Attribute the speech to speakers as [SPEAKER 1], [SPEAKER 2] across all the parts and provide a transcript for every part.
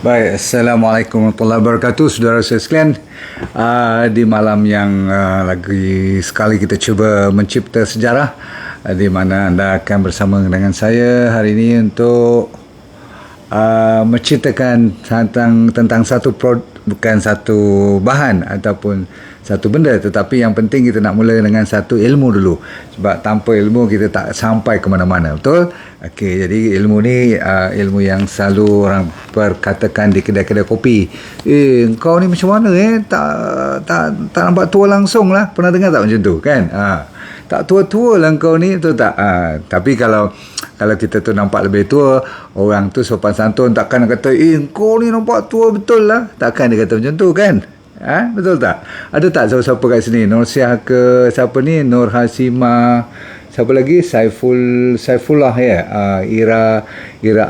[SPEAKER 1] Baik, Assalamualaikum warahmatullahi wabarakatuh, saudara saya sekalian. Di malam yang lagi sekali kita cuba mencipta sejarah, di mana anda akan bersama dengan saya hari ini untuk menceritakan tentang satu bukan satu bahan ataupun satu benda, tetapi yang penting kita nak mula dengan satu ilmu dulu, sebab tanpa ilmu kita tak sampai ke mana-mana, betul? Okey, jadi ilmu ni ilmu yang selalu orang perkatakan di kedai-kedai kopi. Kau ni macam mana tak nampak tua langsung lah. Pernah dengar tak macam tu kan? Tak tua-tua lah kau ni, betul tak? Tapi kalau kita tu nampak lebih tua, orang tu sopan santun takkan kata, kau ni nampak tua betul lah. Takkan dia kata macam tu kan? Betul tak? Ada tak siapa-siapa kat sini? Nur Syah ke siapa ni? Nur Hasimah, siapa lagi? Saifullah ya. Ira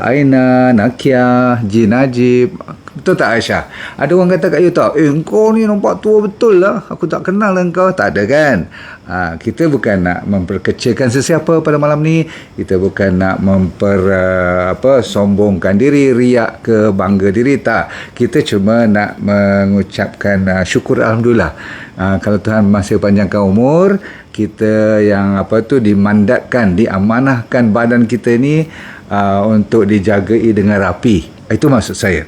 [SPEAKER 1] Aina, Nakia, Ji Najib. Betul tak Aisyah? Ada orang kata kat you tak, kau ni nampak tua betul lah, aku tak kenal lah kau. Tak ada kan? Kita bukan nak memperkecilkan sesiapa pada malam ni. Kita bukan nak sombongkan diri, riak ke bangga diri. Tak. Kita cuma nak mengucapkan syukur Alhamdulillah. Kalau Tuhan masih panjangkan umur, kita yang dimandatkan, diamanahkan badan kita ni untuk dijagai dengan rapi. Itu maksud saya.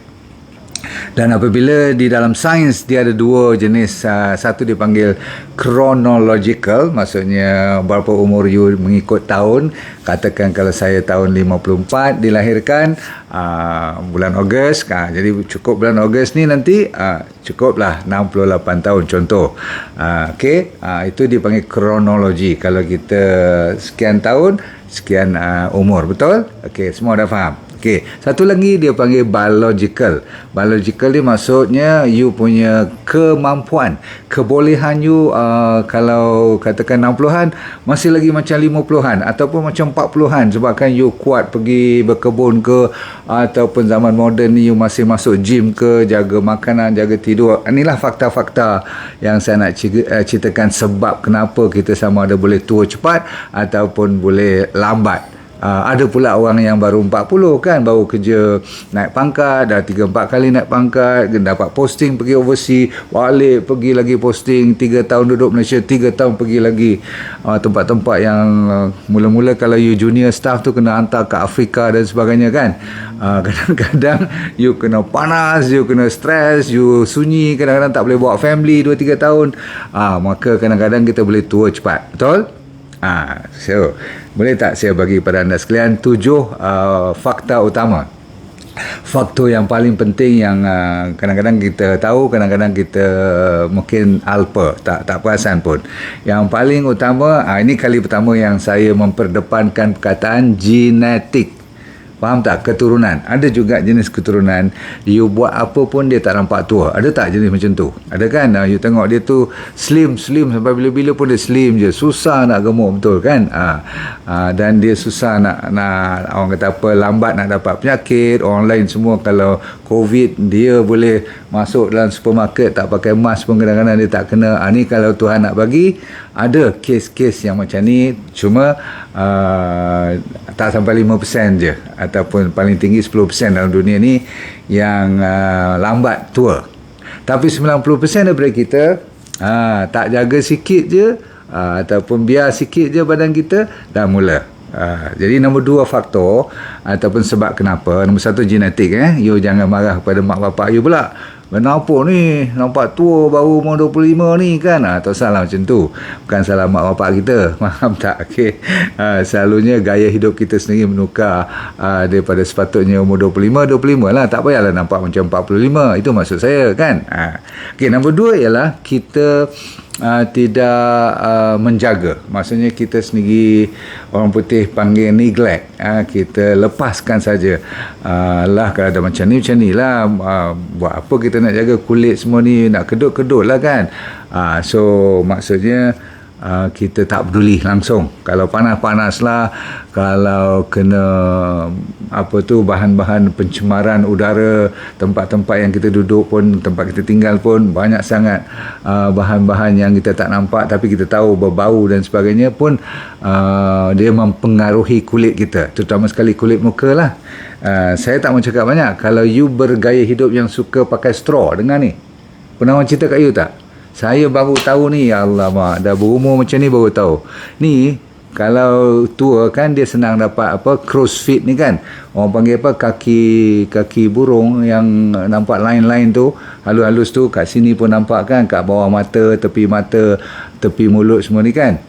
[SPEAKER 1] Dan apabila di dalam sains dia ada dua jenis, satu dipanggil chronological, maksudnya berapa umur you mengikut tahun. Katakan kalau saya tahun 54 dilahirkan bulan Ogos, jadi cukup bulan Ogos ni nanti cukuplah 68 tahun contoh. Itu dipanggil kronologi. Kalau kita sekian tahun, sekian umur, betul? Semua dah faham. Satu lagi dia panggil biological. Biological ni maksudnya you punya kemampuan, kebolehan you, kalau katakan 60-an masih lagi macam 50-an ataupun macam 40-an, sebabkan you kuat pergi berkebun ke, ataupun zaman moden ni you masih masuk gym ke, jaga makanan, jaga tidur. Inilah fakta-fakta yang saya nak ceritakan sebab kenapa kita sama ada boleh tua cepat ataupun boleh lambat. Ada pula orang yang baru 40 kan, baru kerja naik pangkat, dah 3-4 kali naik pangkat, dapat posting pergi overseas, balik pergi lagi posting, 3 tahun duduk Malaysia, 3 tahun pergi lagi tempat-tempat yang mula-mula kalau you junior staff tu kena hantar ke Afrika dan sebagainya kan. Kadang-kadang you kena panas, you kena stres, you sunyi, kadang-kadang tak boleh bawa family 2-3 tahun. Maka kadang-kadang kita boleh tua cepat, betul? So boleh tak saya bagi pada anda sekalian 7 fakta utama, faktor yang paling penting yang kadang-kadang kita tahu, kadang-kadang kita mungkin alpa, tak perasan pun. Yang paling utama, ini kali pertama yang saya memperdepankan perkataan genetik. Faham tak? Keturunan. Ada juga jenis keturunan you buat apa pun dia tak nampak tua. Ada tak jenis macam tu? Ada kan? You tengok dia tu slim sampai bila-bila pun dia slim je, susah nak gemuk, betul kan? Dan dia susah nak orang kata apa, lambat nak dapat penyakit. Orang lain semua kalau COVID dia boleh masuk dalam supermarket tak pakai mask pun kadang-kadang dia tak kena. Ni kalau Tuhan nak bagi, ada kes-kes yang macam ni, cuma tak sampai 5% je, ataupun paling tinggi 10% dalam dunia ni yang lambat tua. Tapi 90% daripada kita tak jaga sikit je, ataupun biar sikit je badan kita dah mula. Jadi nombor 2 faktor ataupun sebab kenapa. Nombor 1 genetik. You jangan marah kepada mak bapak you pula, kenapa ni nampak tua baru umur 25 ni kan. Tak salah macam tu, bukan salah mak bapak kita. Faham tak? Selalunya gaya hidup kita sendiri menukar daripada sepatutnya umur 25 lah, tak payahlah nampak macam 45. Itu maksud saya kan. Nombor 2 ialah kita tidak menjaga. Maksudnya kita sendiri, orang putih panggil neglect. Kita lepaskan saja. Kalau ada macam ni lah, buat apa kita nak jaga kulit semua ni, nak kedut-kedut lah kan. So maksudnya kita tak peduli langsung. Kalau panas-panas lah, kalau kena bahan-bahan pencemaran udara, tempat-tempat yang kita duduk pun, tempat kita tinggal pun banyak sangat bahan-bahan yang kita tak nampak tapi kita tahu berbau dan sebagainya pun, dia mempengaruhi kulit kita, terutama sekali kulit muka lah. Saya tak mau cakap banyak. Kalau you bergaya hidup yang suka pakai straw, dengar ni. Pernah orang cerita kat you tak? Saya baru tahu ni, ya Allah mak, dah berumur macam ni baru tahu. Ni kalau tua kan dia senang dapat apa, crossfit ni kan. Orang panggil apa, kaki burung yang nampak line-line tu, halus-halus tu, kat sini pun nampak kan, kat bawah mata, tepi mulut semua ni kan.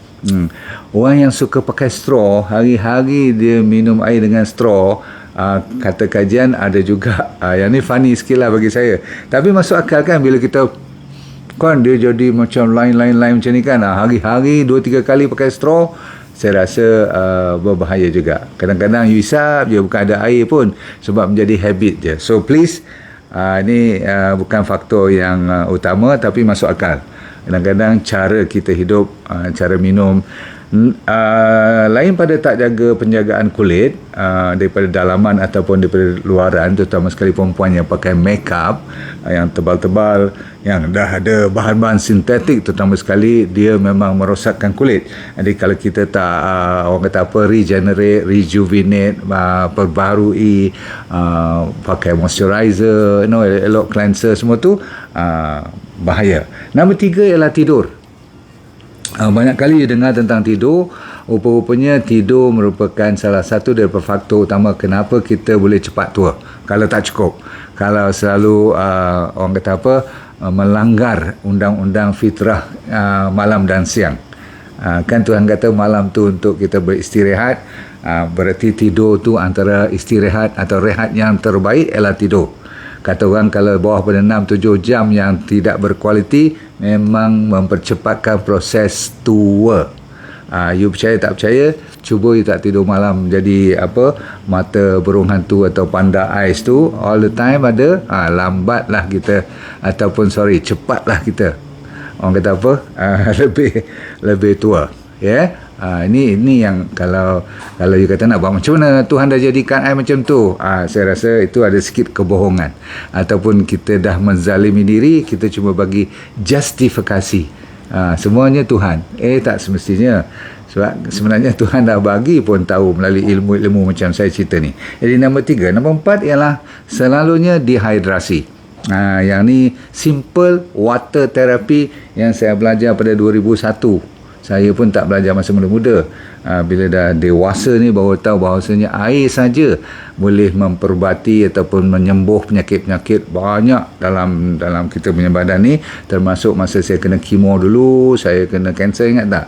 [SPEAKER 1] Orang yang suka pakai straw, hari-hari dia minum air dengan straw, kata kajian ada juga, yang ni funny sikit lah bagi saya, tapi masuk akal kan, bila kita kan dia jadi macam line macam ni kan, hari-hari 2-3 kali pakai straw, saya rasa berbahaya juga. Kadang-kadang you hisap je bukan ada air pun, sebab menjadi habit je. So please, ni bukan faktor yang utama, tapi masuk akal. Kadang-kadang cara kita hidup, cara minum, lain pada tak jaga penjagaan kulit daripada dalaman ataupun daripada luaran, terutama sekali perempuan yang pakai make up yang tebal-tebal, yang dah ada bahan-bahan sintetik, terutama sekali dia memang merosakkan kulit. Jadi kalau kita tak orang kata apa, rejuvenate, perbarui, pakai moisturizer, elok cleanser, semua tu bahaya. Nombor 3 ialah tidur. Banyak kali you dengar tentang tidur. Rupa-rupanya tidur merupakan salah satu daripada faktor utama kenapa kita boleh cepat tua. Kalau tak cukup, kalau selalu orang kata apa, melanggar undang-undang fitrah malam dan siang. Kan Tuhan kata malam tu untuk kita beristirahat, berarti tidur tu antara istirahat atau rehat yang terbaik ialah tidur. Kata orang kalau bawah pada 6-7 jam yang tidak berkualiti memang mempercepatkan proses tua. You percaya tak percaya, cuba you tak tidur malam, jadi apa, mata burung hantu atau panda ais tu all the time ada, lambatlah kita, ataupun cepatlah kita, orang kata apa, lebih tua, ya. Ini yang kalau you kata nak buat macam mana Tuhan dah jadikan I macam tu, saya rasa itu ada sikit kebohongan, ataupun kita dah menzalimi diri, kita cuma bagi justifikasi, semuanya Tuhan. Tak semestinya, sebab sebenarnya Tuhan dah bagi pun tahu melalui ilmu-ilmu macam saya cerita ni. Jadi nombor 3. Nombor 4 ialah selalunya dehidrasi. Yang ni simple water therapy yang saya belajar pada 2001. Saya pun tak belajar masa muda-muda. Bila dah dewasa ni baru tahu bahawasanya air saja boleh memperbati ataupun menyembuh penyakit-penyakit banyak dalam kita punya badan ni. Termasuk masa saya kena kemo dulu, saya kena kanser, ingat tak?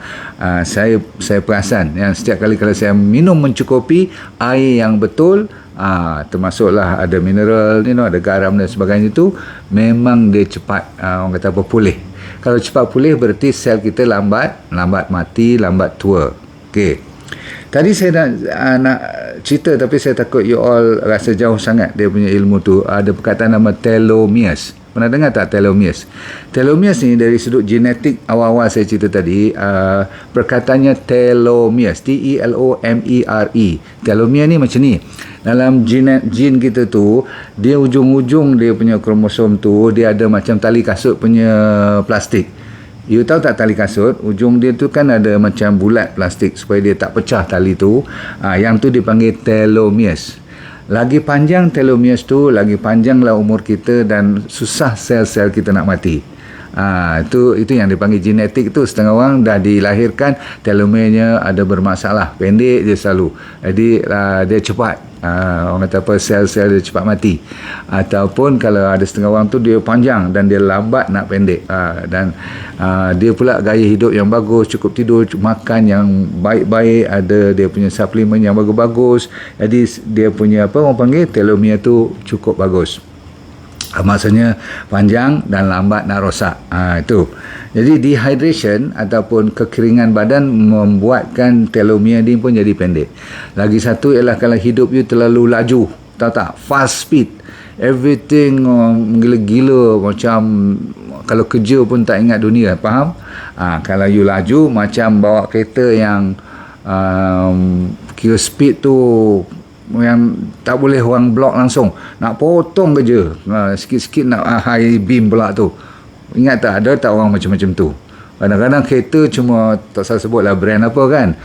[SPEAKER 1] Saya perasan yang setiap kali kalau saya minum mencukupi air yang betul, termasuklah ada mineral, ada garam dan sebagainya, tu memang dia cepat orang kata apa, pulih. Kalau cepat pulih berarti sel kita lambat mati, lambat tua. Okey. Tadi saya nak cerita, tapi saya takut you all rasa jauh sangat dia punya ilmu tu. Ada perkataan nama telomeres. Pernah dengar tak telomeres? Telomeres ni dari sudut genetik, awal-awal saya cerita tadi, perkataannya telomeres, T-E-L-O-M-E-R-E. Telomere ni macam ni. Dalam jin kita tu, dia ujung-ujung dia punya kromosom tu, dia ada macam tali kasut punya plastik. You tahu tak tali kasut, ujung dia tu kan ada macam bulat plastik supaya dia tak pecah tali tu. Yang tu dipanggil telomeres. Lagi panjang telomeres tu, lagi panjanglah umur kita dan susah sel-sel kita nak mati. Itu yang dipanggil genetik tu. Setengah orang dah dilahirkan telomernya ada bermasalah, pendek je selalu. Jadi dia cepat, orang kata apa, sel-sel dia cepat mati. Ataupun kalau ada setengah orang tu dia panjang dan dia lambat nak pendek. Dan dia pula gaya hidup yang bagus, cukup tidur, makan yang baik-baik, ada dia punya suplemen yang bagus-bagus. Jadi dia punya apa orang panggil, telomere tu cukup bagus. Maksudnya panjang dan lambat nak rosak. Itu. Jadi dehydration ataupun kekeringan badan membuatkan telomere ni pun jadi pendek. Lagi satu ialah kalau hidup you terlalu laju, tahu tak? Fast speed. Everything gila-gila, macam kalau kerja pun tak ingat dunia, faham? Kalau you laju macam bawa kereta yang kira speed tu yang tak boleh orang block langsung, nak potong ke je, sikit-sikit nak high beam pula tu. Ingat tak, ada tak orang macam-macam tu? Kadang-kadang kereta cuma tak salah sebut lah brand apa kan,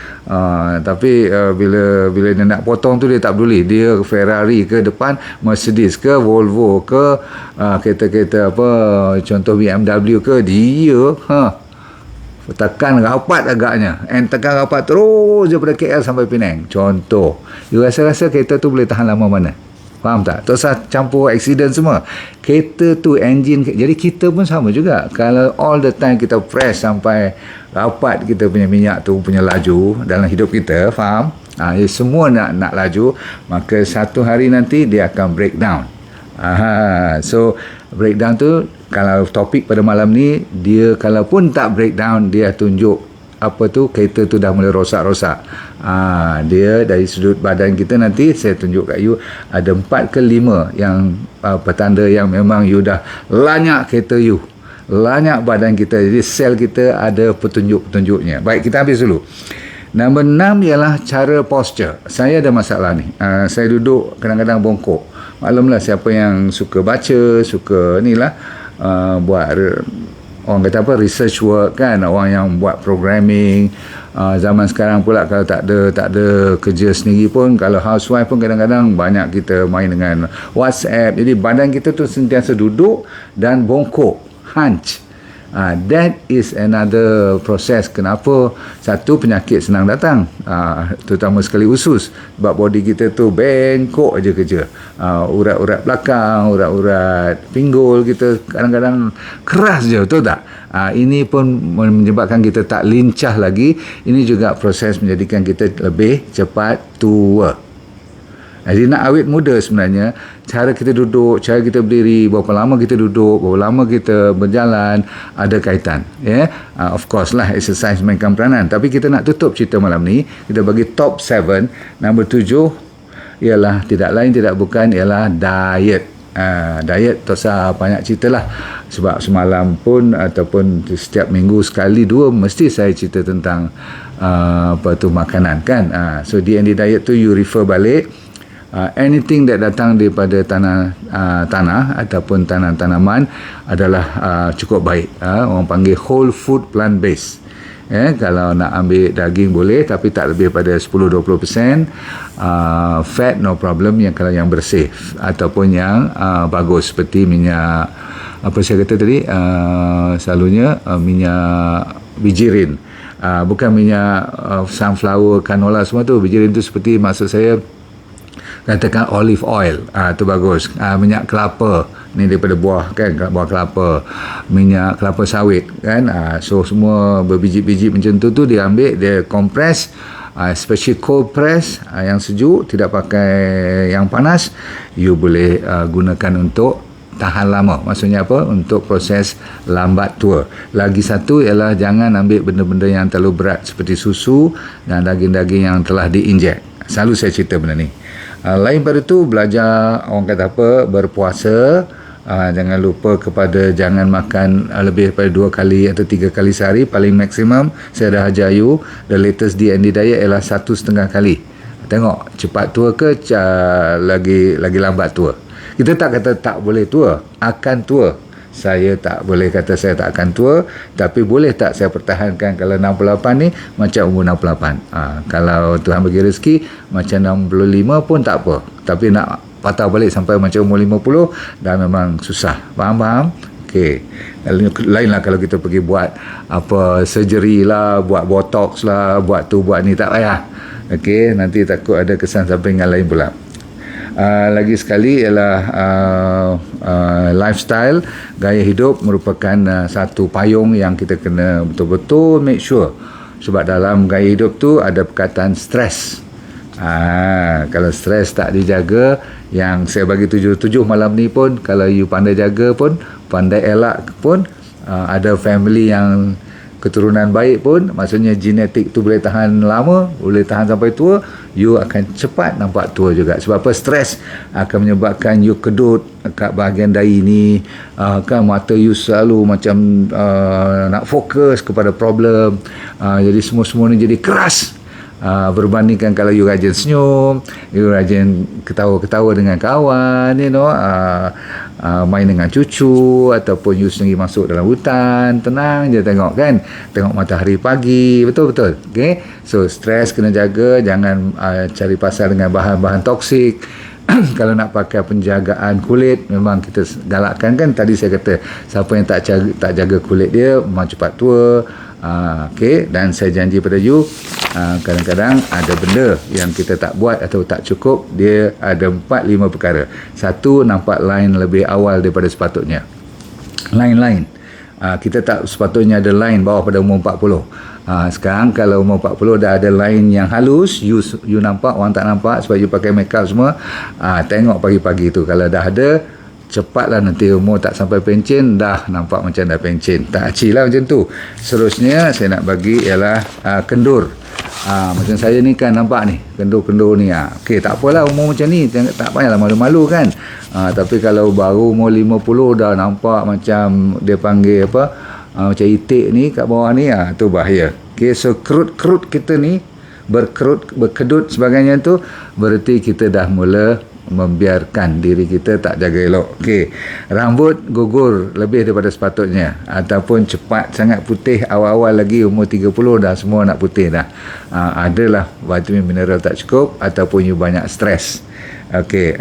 [SPEAKER 1] tapi bila dia nak potong tu dia tak peduli, dia Ferrari ke depan, Mercedes ke Volvo ke, kereta-kereta apa contoh BMW ke, dia tekan rapat agaknya, tekan rapat terus daripada KL sampai Penang contoh. You rasa-rasa kereta tu boleh tahan lama mana? Faham tak? Tak usah campur accident semua. Kereta tu engine. Jadi kita pun sama juga. Kalau all the time kita press sampai rapat kita punya minyak tu punya laju dalam hidup kita, faham? Semua nak laju, maka satu hari nanti dia akan breakdown. So breakdown tu, kalau topik pada malam ni, dia kalau pun tak breakdown, dia tunjuk apa tu, kereta tu dah mulai rosak-rosak. Dia dari sudut badan kita nanti saya tunjuk kat you ada 4 ke 5 yang petanda yang memang you dah lanyak kereta you, lanyak badan kita. Jadi sel kita ada petunjuk-petunjuknya. Baik, kita habis dulu. Nombor 6 ialah cara posture. Saya ada masalah ni. Saya duduk kadang-kadang bongkok. Maklumlah siapa yang suka baca, suka ni lah, buat orang kata apa, research work kan, orang yang buat programming. Zaman sekarang pula kalau tak ada kerja sendiri pun, kalau housewife pun kadang-kadang banyak kita main dengan WhatsApp. Jadi badan kita tu sentiasa duduk dan bongkok, hunch. That is another process. Kenapa satu penyakit senang datang, terutama sekali usus, sebab body kita tu bengkok aja kerja. Urat-urat belakang, urat-urat pinggul kita kadang-kadang keras je, betul tak? Ini pun menyebabkan kita tak lincah lagi. Ini juga proses menjadikan kita lebih cepat tua. Jadi nak awet muda sebenarnya, cara kita duduk, cara kita berdiri, berapa lama kita duduk, berapa lama kita berjalan, ada kaitan. Of course lah, exercise mainkan peranan. Tapi kita nak tutup cerita malam ni, kita bagi top 7. Nombor 7 ialah tidak lain tidak bukan ialah diet. Diet tak usah banyak cerita lah, sebab semalam pun ataupun setiap minggu sekali dua mesti saya cerita tentang makanan kan. So D&D diet tu you refer balik. Anything that datang daripada tanah ataupun tanaman adalah cukup baik. Orang panggil whole food plant based. Kalau nak ambil daging boleh, tapi tak lebih pada 10-20%. Fat no problem, yang kalau yang bersih ataupun yang bagus, seperti minyak apa saya kata tadi, selalunya minyak bijirin, bukan minyak sunflower, canola semua tu. Bijirin tu seperti, maksud saya katakan olive oil, tu bagus. Minyak kelapa ni daripada buah kan, buah kelapa, minyak kelapa sawit kan. So semua berbiji-biji macam tu dia ambil, dia kompres, especially cold press, yang sejuk, tidak pakai yang panas. You boleh gunakan untuk tahan lama. Maksudnya apa? Untuk proses lambat tua. Lagi satu ialah jangan ambil benda-benda yang terlalu berat seperti susu dan daging-daging yang telah diinjek. Selalu saya cerita benda ni. Lain pada tu, belajar orang kata apa, berpuasa. Jangan lupa kepada jangan makan lebih daripada 2 kali atau 3 kali sehari, paling maksimum. Saya dah ajar you, the latest D&D diet ialah 1,5 kali. Tengok cepat tua ke lagi lambat tua. Kita tak kata tak boleh tua, akan tua. Saya tak boleh kata saya tak akan tua, tapi boleh tak saya pertahankan kalau 68 ni macam umur 68. Kalau Tuhan bagi rezeki macam 65 pun tak apa, tapi nak patah balik sampai macam umur 50 dah memang susah. Faham? Okey. Lainlah kalau kita pergi buat apa surgery lah, buat botox lah, buat tu buat ni, tak payah. Okey, nanti takut ada kesan sampingan lain pula. Lagi sekali ialah lifestyle, gaya hidup merupakan satu payung yang kita kena betul-betul make sure, sebab dalam gaya hidup tu ada perkataan stres. Kalau stres tak dijaga, yang saya bagi 7 malam ni pun, kalau you pandai jaga pun, pandai elak pun, ada family yang keturunan baik pun, maksudnya genetik tu boleh tahan lama, boleh tahan sampai tua, you akan cepat nampak tua juga. Sebab apa? Stres akan menyebabkan you kedut kat bahagian dahi ni, kan mata you selalu macam nak fokus kepada problem, jadi semua ni jadi keras. Berbandingkan kalau you rajin senyum, you rajin ketawa-ketawa dengan kawan, main dengan cucu ataupun you sendiri masuk dalam hutan, tenang je tengok kan, tengok matahari pagi, betul-betul. Okay? So stres kena jaga, jangan cari pasal dengan bahan-bahan toksik. Kalau nak pakai penjagaan kulit, memang kita galakkan kan, tadi saya kata siapa yang tak jaga kulit dia memang cepat tua. Okay, dan saya janji pada you, kadang-kadang ada benda yang kita tak buat atau tak cukup. Dia ada 4-5 perkara. Satu, nampak line lebih awal daripada sepatutnya. Line kita tak sepatutnya ada line bawah pada umur 40. Sekarang kalau umur 40 dah ada line yang halus, you nampak, orang tak nampak sebab you pakai make up semua. Tengok pagi-pagi tu, kalau dah ada, cepatlah, nanti umur tak sampai pencen dah nampak macam dah pencen. Tak acil lah macam tu. Seterusnya saya nak bagi ialah kendur. Macam saya ni kan, nampak ni kendur-kendur ni. Okey, tak apalah umur macam ni, tak payahlah malu-malu kan. Tapi kalau baru umur 50 dah nampak macam dia panggil apa, macam itik ni kat bawah ni, tu bahaya. Okey, so kerut-kerut kita ni berkedut sebagainya tu, berarti kita dah mula membiarkan diri kita tak jaga elok. Okey, rambut gugur lebih daripada sepatutnya ataupun cepat sangat putih, awal-awal lagi umur 30 dah semua nak putih dah. Adalah vitamin mineral tak cukup ataupun you banyak stres. Okey,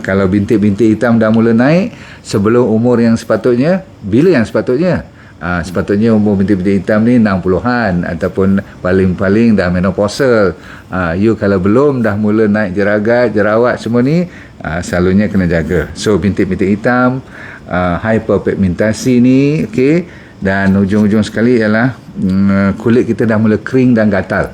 [SPEAKER 1] kalau bintik-bintik hitam dah mula naik sebelum umur yang sepatutnya, bila yang sepatutnya? Sepatutnya umur bintik-bintik hitam ni 60-an ataupun paling-paling dah menopausal. You kalau belum dah mula naik jerawat semua ni, selalunya kena jaga. So bintik-bintik hitam, hyperpigmentasi ni, okey, dan ujung-ujung sekali ialah kulit kita dah mula kering dan gatal.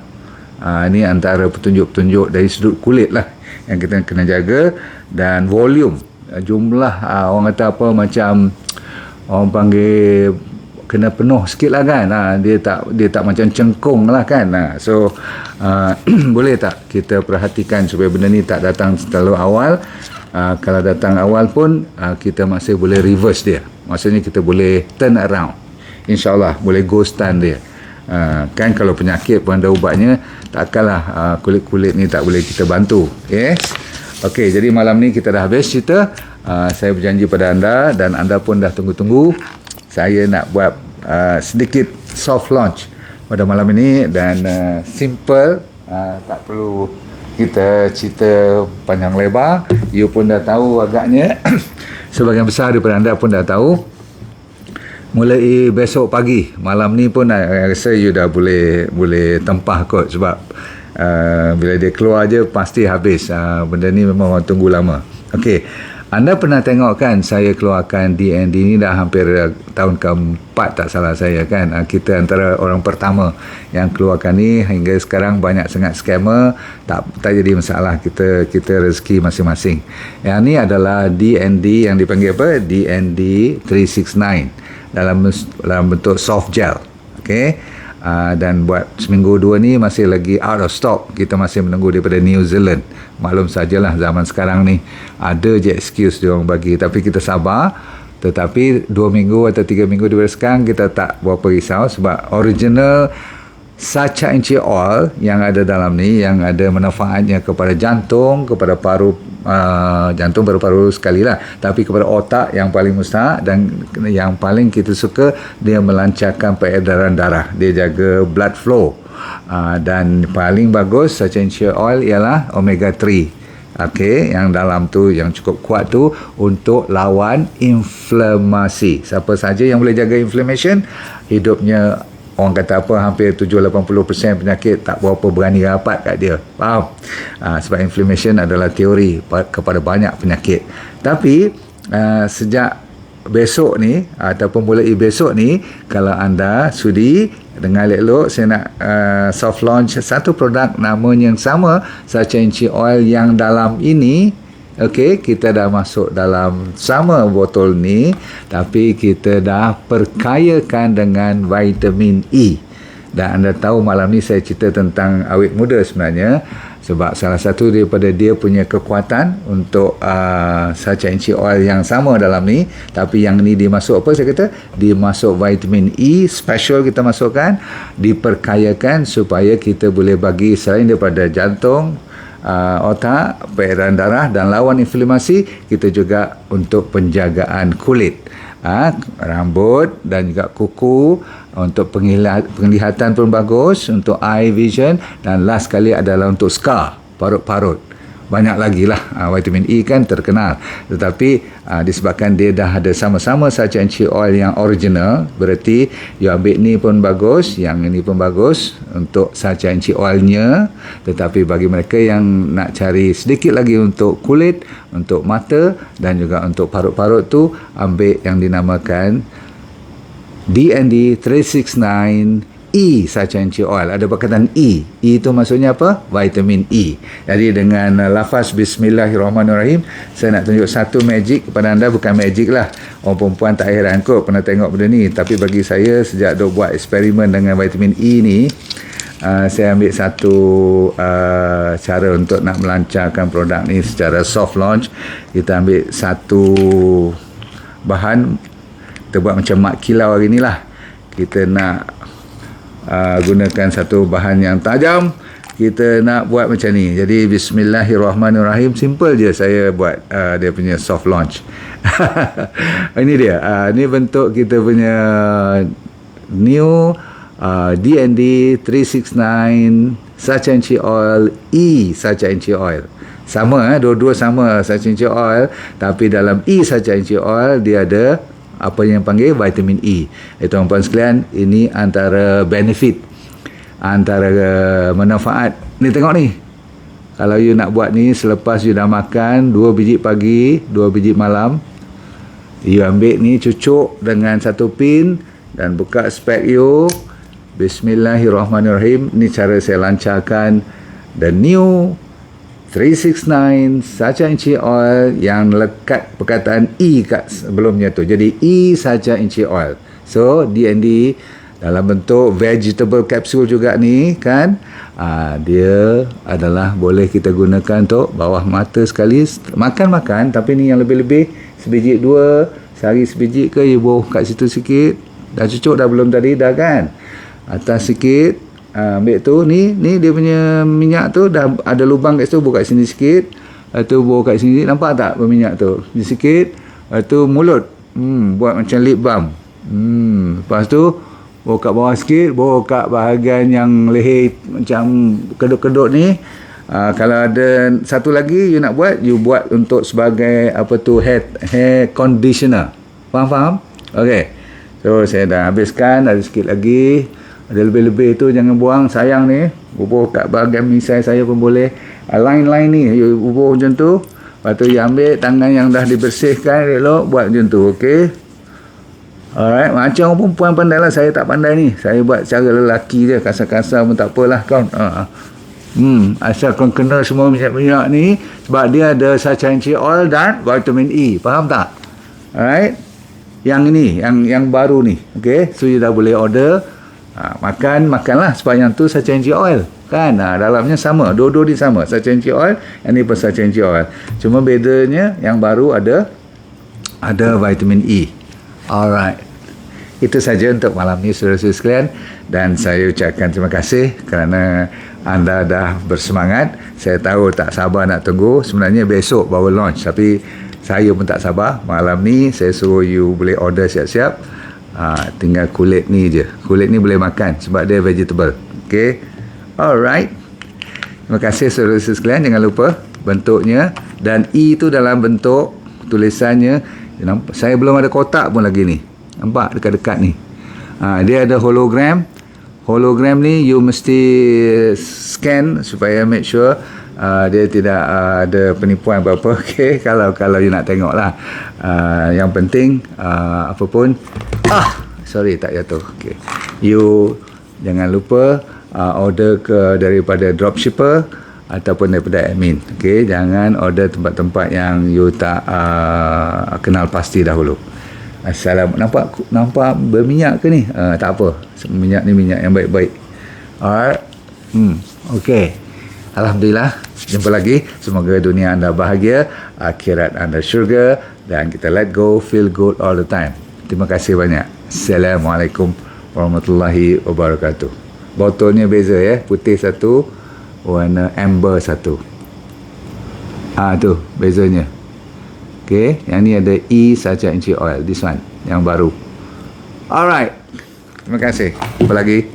[SPEAKER 1] Ini antara petunjuk-petunjuk dari sudut kulit lah yang kita kena jaga. Dan volume, jumlah orang kata apa, macam orang panggil kena penuh sikit lah kan. Dia tak macam cengkung lah kan. So boleh tak kita perhatikan supaya benda ni tak datang terlalu awal. Kalau datang awal pun kita masih boleh reverse dia, maksudnya kita boleh turn around, InsyaAllah boleh go stand dia. Kan kalau penyakit pun ada ubatnya, takkanlah kulit-kulit ni tak boleh kita bantu. Okey, jadi malam ni kita dah habis cerita. Saya berjanji pada anda, dan anda pun dah tunggu-tunggu, saya nak buat sedikit soft launch pada malam ini. Dan simple, tak perlu kita cerita panjang lebar. You pun dah tahu agaknya sebagian besar daripada anda pun dah tahu. Mulai besok pagi, malam ni pun saya rasa you dah boleh tempah kot, sebab bila dia keluar je pasti habis. Benda ni memang orang tunggu lama. Okey, anda pernah tengok kan saya keluarkan DND ni dah hampir tahun keempat tak salah saya kan. Kita antara orang pertama yang keluarkan ni. Hingga sekarang banyak sangat scammer. Tak jadi masalah, kita rezeki masing-masing. Yang ni adalah DND yang dipanggil apa? DND 369 dalam bentuk soft gel. Okey. Dan buat seminggu dua ni masih lagi out of stock. Kita masih menunggu daripada New Zealand. Maklum sajalah zaman sekarang ni ada je excuse dia orang bagi, tapi kita sabar. Tetapi 2 minggu atau 3 minggu daripada sekarang kita tak berapa risau, sebab original Sacha Inchi Oil yang ada dalam ni, yang ada manfaatnya kepada jantung, kepada paru, jantung paru-paru sekali lah, tapi kepada otak yang paling mustahak, dan yang paling kita suka, dia melancarkan peredaran darah, dia jaga blood flow. Dan paling bagus Sacha Inchi Oil ialah omega 3. Okey, yang dalam tu yang cukup kuat tu untuk lawan inflamasi. Siapa saja yang boleh jaga inflammation, hidupnya orang kata apa, hampir 70-80% penyakit tak berapa berani rapat kat dia. Faham? Sebab inflammation adalah teori kepada banyak penyakit. Tapi sejak besok ni ataupun mulai besok ni, kalau anda sudi dengar elok, saya nak soft launch satu produk namanya yang sama, Sacha Inchi Oil yang dalam ini. Okey, kita dah masuk dalam sama botol ni, tapi kita dah perkayakan dengan vitamin E. Dan anda tahu malam ni saya cerita tentang awet muda sebenarnya, sebab salah satu daripada dia punya kekuatan untuk Sacha Inchi Oil yang sama dalam ni, tapi yang ni dimasuk apa saya kata, dimasuk vitamin E special kita masukkan, diperkayakan supaya kita boleh bagi selain daripada jantung, otak, peredaran darah dan lawan inflamasi. Kita juga untuk penjagaan kulit, rambut dan juga kuku, untuk penglihatan pun bagus, untuk eye vision, dan last sekali adalah untuk scar, parut-parut. Banyak lagi lah. Vitamin E kan terkenal, tetapi disebabkan dia dah ada sama-sama sahaja anti oil yang original, berarti you ambil ni pun bagus, yang ini pun bagus untuk sahaja anti oilnya. Tetapi bagi mereka yang nak cari sedikit lagi untuk kulit, untuk mata dan juga untuk parut-parut tu, ambil yang dinamakan DND 369 E sahaja anti oil. Ada perkataan E. E itu maksudnya apa? Vitamin E. Jadi dengan lafaz Bismillahirrahmanirrahim, saya nak tunjuk satu magic kepada anda. Bukan magic lah, orang perempuan tak heran kot pernah tengok benda ni. Tapi bagi saya, sejak duk buat eksperimen dengan vitamin E ni, saya ambil satu cara untuk nak melancarkan produk ni secara soft launch. Kita ambil satu bahan, kita buat macam mak kilau hari ni lah. Kita nak gunakan satu bahan yang tajam, kita nak buat macam ni. Jadi Bismillahirrahmanirrahim, simple je saya buat dia punya soft launch. Ini dia, ini bentuk kita punya new DND 369 Sachainchi Oil E Sachainchi Oil. Sama, dua-dua sama Sachainchi Oil, tapi dalam E Sachainchi Oil dia ada apa yang panggil vitamin E. Tuan-tuan sekalian, ini antara benefit, antara manfaat. Ni tengok ni, kalau you nak buat ni selepas you dah makan 2 biji pagi, 2 biji malam, you ambil ni, cucuk dengan satu pin dan buka spek you. Bismillahirrahmanirrahim. Ni cara saya lancarkan the new 369 Sachainchi Oil yang lekat perkataan E kat sebelumnya tu. Jadi E Sachainchi Oil. So DND dalam bentuk vegetable capsule juga ni kan. Dia adalah boleh kita gunakan untuk bawah mata sekali. Makan-makan, tapi ni yang lebih-lebih, sebiji 2, sehari sebiji ke, you buh kat situ sikit. Dah cucuk dah belum tadi? Dah kan? Atas sikit, ambil tu, ni dia punya minyak tu dah ada lubang kat situ, buka kat sini sikit, tu bawa kat sini, nampak tak berminyak tu? Ni sikit, tu mulut, buat macam lip balm. Lepas tu bawa kat bawah sikit, bawa kat bahagian yang leher macam kedut-kedut ni. Kalau ada satu lagi you nak buat, you buat untuk sebagai apa tu, hair conditioner. Faham? Okey. So saya dah habiskan, ada sikit lagi. Ada lebih-lebih tu jangan buang, sayang ni. Bubuh kat bahagian misai saya pun boleh. Line-line ni you bubuh macam tu. Lepas tu you ambil tangan yang dah dibersihkan elok, buat macam tu. Okey. Alright, macam orang perempuan pandai lah. Saya tak pandai ni. Saya buat cara lelaki je, kasar-kasar pun tak apalah kawan. Asal kau kena semua minyak-minyak ni, sebab dia ada Sachainchi Oil dan vitamin E. Faham tak? Alright. Yang ini, yang baru ni. Okey, so you dah boleh order. Makanlah sebab yang tu Sachainchi Oil kan. Dalamnya sama, dua-dua ni sama, Sachainchi Oil, yang ni pun Sachainchi Oil. Cuma bedanya yang baru ada vitamin E. Alright, itu saja untuk malam ni saudara-saudara sekalian, dan saya ucapkan terima kasih kerana anda dah bersemangat. Saya tahu tak sabar nak tunggu. Sebenarnya besok baru launch, tapi saya pun tak sabar. Malam ni saya suruh you boleh order siap-siap. Tinggal kulit ni je. Kulit ni boleh makan sebab dia vegetable. Okay. Alright. Terima kasih saudara-saudara sekalian. Jangan lupa bentuknya. Dan E tu dalam bentuk tulisannya. Saya belum ada kotak pun lagi ni. Nampak dekat-dekat ni. Dia ada hologram. Hologram ni you mesti scan supaya make sure dia tidak ada penipuan apa-apa. Okay, kalau you nak tengok lah. Yang penting apa pun, sorry tak jatuh. Okay, you jangan lupa order daripada dropshipper ataupun daripada admin. Okay, jangan order tempat-tempat yang you tak kenal pasti dahulu. Nampak berminyak ke ni? Tak apa, minyak ni minyak yang baik-baik. Alright. Okay, alhamdulillah, jumpa lagi. Semoga dunia anda bahagia, akhirat anda syurga, dan kita let go, feel good all the time. Terima kasih banyak. Assalamualaikum warahmatullahi wabarakatuh. Botolnya beza ya, putih satu, warna amber satu. Tu bezanya. Okay, yang ni ada E saja engine oil. This one yang baru. Alright. Terima kasih. Apa lagi?